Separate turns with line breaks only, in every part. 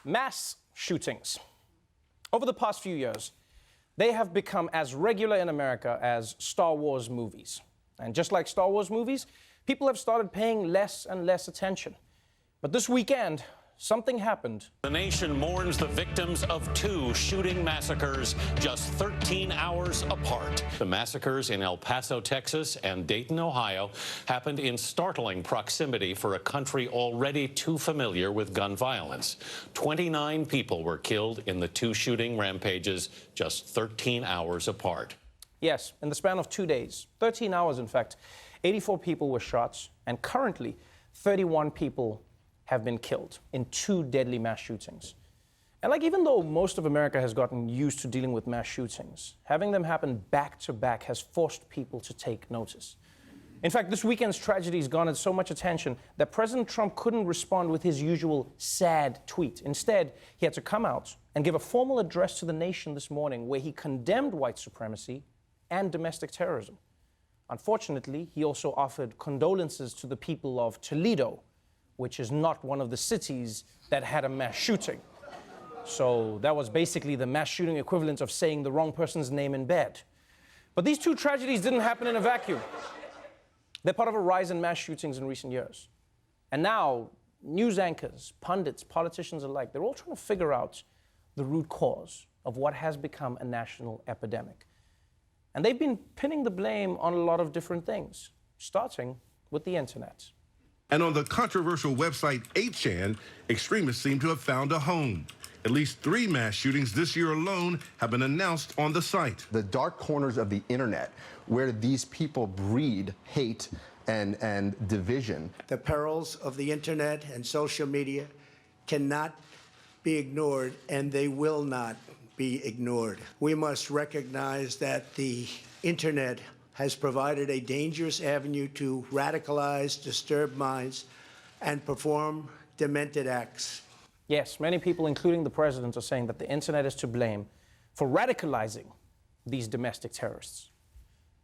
Mass shootings. Over the past few years, they have become as regular in America as Star Wars movies. And just like Star Wars movies, people have started paying less and less attention. But this weekend, something happened.
The nation mourns the victims of two shooting massacres just 13 hours apart. The massacres in El Paso, Texas and Dayton, Ohio happened in startling proximity for a country already too familiar with gun violence. 29 people were killed in the two shooting rampages just 13 hours apart.
Yes, in the span of 2 days, 13 hours in fact, 84 people were shot, and currently 31 people have been killed in two deadly mass shootings. And even though most of America has gotten used to dealing with mass shootings, having them happen back to back has forced people to take notice. In fact, this weekend's tragedies garnered so much attention that President Trump couldn't respond with his usual sad tweet. Instead, he had to come out and give a formal address to the nation this morning where he condemned white supremacy and domestic terrorism. Unfortunately, he also offered condolences to the people of Toledo, which is not one of the cities that had a mass shooting. So that was basically the mass shooting equivalent of saying the wrong person's name in bed. But these two tragedies didn't happen in a vacuum. They're part of a rise in mass shootings in recent years. And now, news anchors, pundits, politicians alike, they're all trying to figure out the root cause of what has become a national epidemic. And they've been pinning the blame on a lot of different things, starting with the internet.
And on the controversial website 8chan, extremists seem to have found a home. At least 3 mass shootings this year alone have been announced on the site.
The dark corners of the internet, where these people breed hate and division.
The perils of the internet and social media cannot be ignored, and they will not be ignored. We must recognize that the internet has provided a dangerous avenue to radicalize disturbed minds and perform demented acts.
Yes, many people, including the president, are saying that the internet is to blame for radicalizing these domestic terrorists.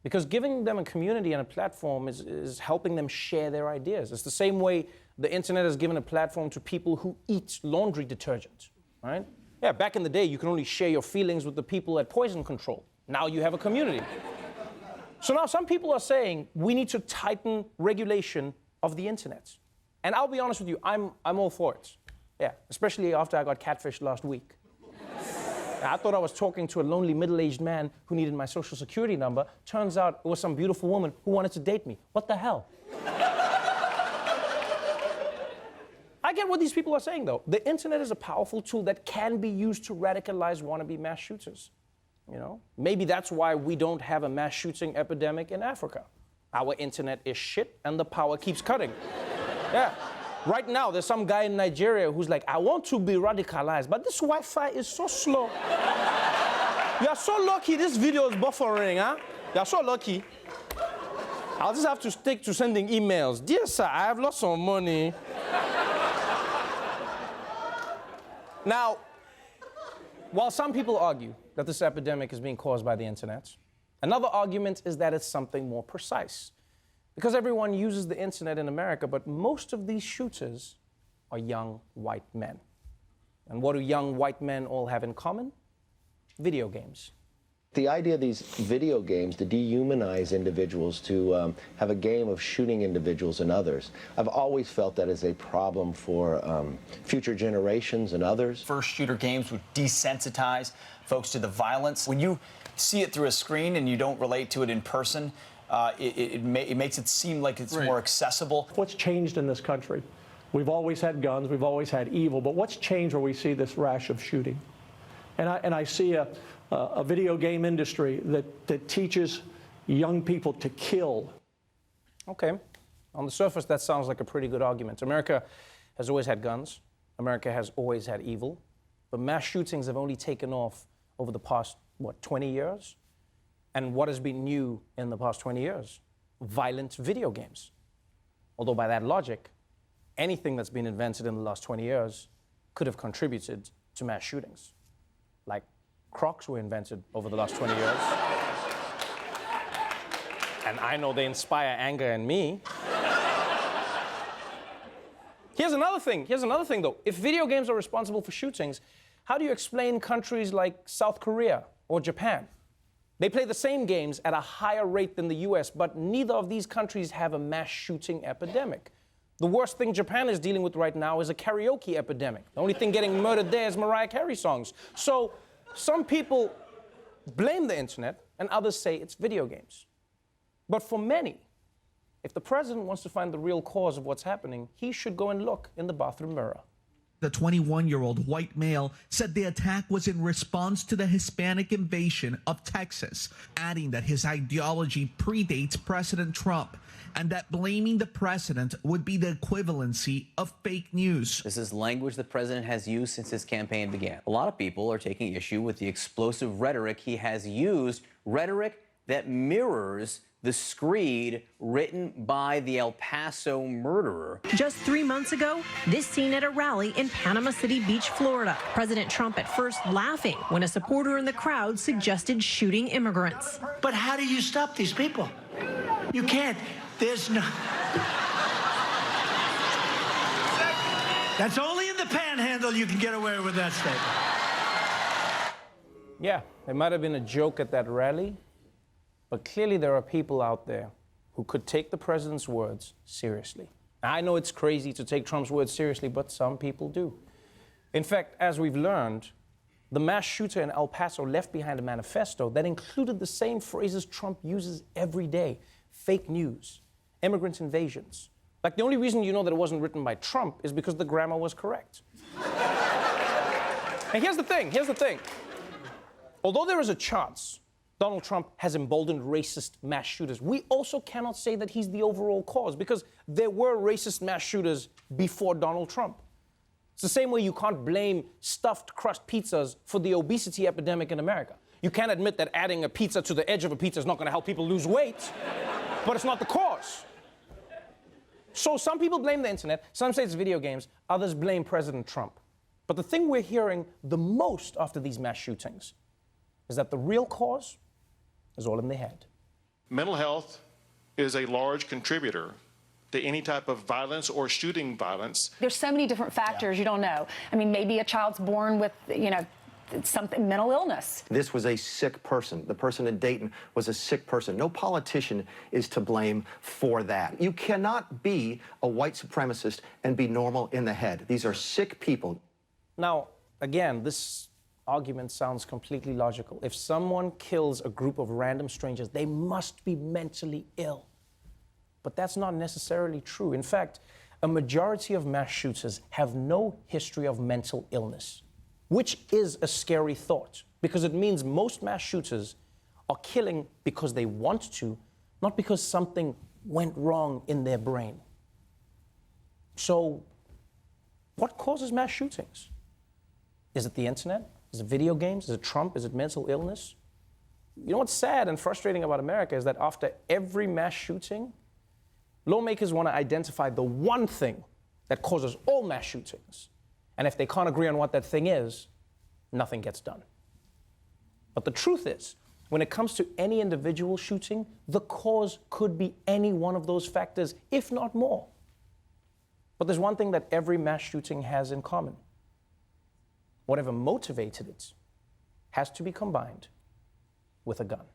Because giving them a community and a platform is helping them share their ideas. It's the same way the internet has given a platform to people who eat laundry detergent, right? Yeah, back in the day, you could only share your feelings with the people at Poison Control. Now you have a community. So now some people are saying we need to tighten regulation of the internet. And I'll be honest with you, I'm all for it. Yeah, especially after I got catfished last week. I thought I was talking to a lonely middle-aged man who needed my social security number. Turns out it was some beautiful woman who wanted to date me. What the hell? I get what these people are saying, though. The internet is a powerful tool that can be used to radicalize wannabe mass shooters. You know, maybe that's why we don't have a mass shooting epidemic in Africa. Our internet is shit and the power keeps cutting. Yeah. Right now, there's some guy in Nigeria who's like, I want to be radicalized, but this Wi-Fi is so slow. You are so lucky this video is buffering, huh? You are so lucky. I'll just have to stick to sending emails. Dear sir, I have lost some money. Now, while some people argue that this epidemic is being caused by the internet, another argument is that it's something more precise. Because everyone uses the internet in America, but most of these shooters are young white men. And what do young white men all have in common? Video games.
The idea of these video games to dehumanize individuals, to have a game of shooting individuals and others, I've always felt that is a problem for future generations and others.
First shooter games would desensitize folks to the violence. When you see it through a screen and you don't relate to it in person, it makes it seem like it's more accessible.
What's changed in this country? We've always had guns, we've always had evil, but what's changed where we see this rash of shooting? And I see a video game industry that teaches young people to kill.
Okay. On the surface, that sounds like a pretty good argument. America has always had guns. America has always had evil. But mass shootings have only taken off over the past, 20 years? And what has been new in the past 20 years? Violent video games. Although by that logic, anything that's been invented in the last 20 years could have contributed to mass shootings. Like Crocs were invented over the last 20 years. And I know they inspire anger in me. Here's another thing, though. If video games are responsible for shootings, how do you explain countries like South Korea or Japan? They play the same games at a higher rate than the US, but neither of these countries have a mass shooting epidemic. The worst thing Japan is dealing with right now is a karaoke epidemic. The only thing getting murdered there is Mariah Carey songs. So some people blame the internet and others say it's video games. But for many, if the president wants to find the real cause of what's happening, he should go and look in the bathroom mirror.
The 21-year-old white male said the attack was in response to the Hispanic invasion of Texas, adding that his ideology predates President Trump and that blaming the president would be the equivalency of fake news.
This is language the president has used since his campaign began. A lot of people are taking issue with the explosive rhetoric he has used, rhetoric that mirrors the screed written by the El Paso murderer.
Just 3 months ago, this scene at a rally in Panama City Beach, Florida. President Trump at first laughing when a supporter in the crowd suggested shooting immigrants.
But how do you stop these people? You can't. There's no... That's only in the panhandle you can get away with that statement.
Yeah, it might have been a joke at that rally, but clearly there are people out there who could take the president's words seriously. Now, I know it's crazy to take Trump's words seriously, but some people do. In fact, as we've learned, the mass shooter in El Paso left behind a manifesto that included the same phrases Trump uses every day: fake news, immigrant invasions. Like, the only reason you know that it wasn't written by Trump is because the grammar was correct. And here's the thing. Although there is a chance Donald Trump has emboldened racist mass shooters, we also cannot say that he's the overall cause, because there were racist mass shooters before Donald Trump. It's the same way you can't blame stuffed crust pizzas for the obesity epidemic in America. You can't admit that adding a pizza to the edge of a pizza is not going to help people lose weight, but it's not the cause. So some people blame the internet, some say it's video games, others blame President Trump. But the thing we're hearing the most after these mass shootings is that the real cause is all in the head.
Mental health is a large contributor to any type of violence or shooting violence.
There's so many different factors you don't know. I mean, maybe a child's born with, something, mental illness.
This was a sick person. The person in Dayton was a sick person. No politician is to blame for that. You cannot be a white supremacist and be normal in the head. These are sick people.
Now, again, this argument sounds completely logical. If someone kills a group of random strangers, they must be mentally ill. But that's not necessarily true. In fact, a majority of mass shooters have no history of mental illness, which is a scary thought, because it means most mass shooters are killing because they want to, not because something went wrong in their brain. So, what causes mass shootings? Is it the internet? Is it video games? Is it Trump? Is it mental illness? You know what's sad and frustrating about America is that after every mass shooting, lawmakers want to identify the one thing that causes all mass shootings. And if they can't agree on what that thing is, nothing gets done. But the truth is, when it comes to any individual shooting, the cause could be any one of those factors, if not more. But there's one thing that every mass shooting has in common. Whatever motivated it has to be combined with a gun.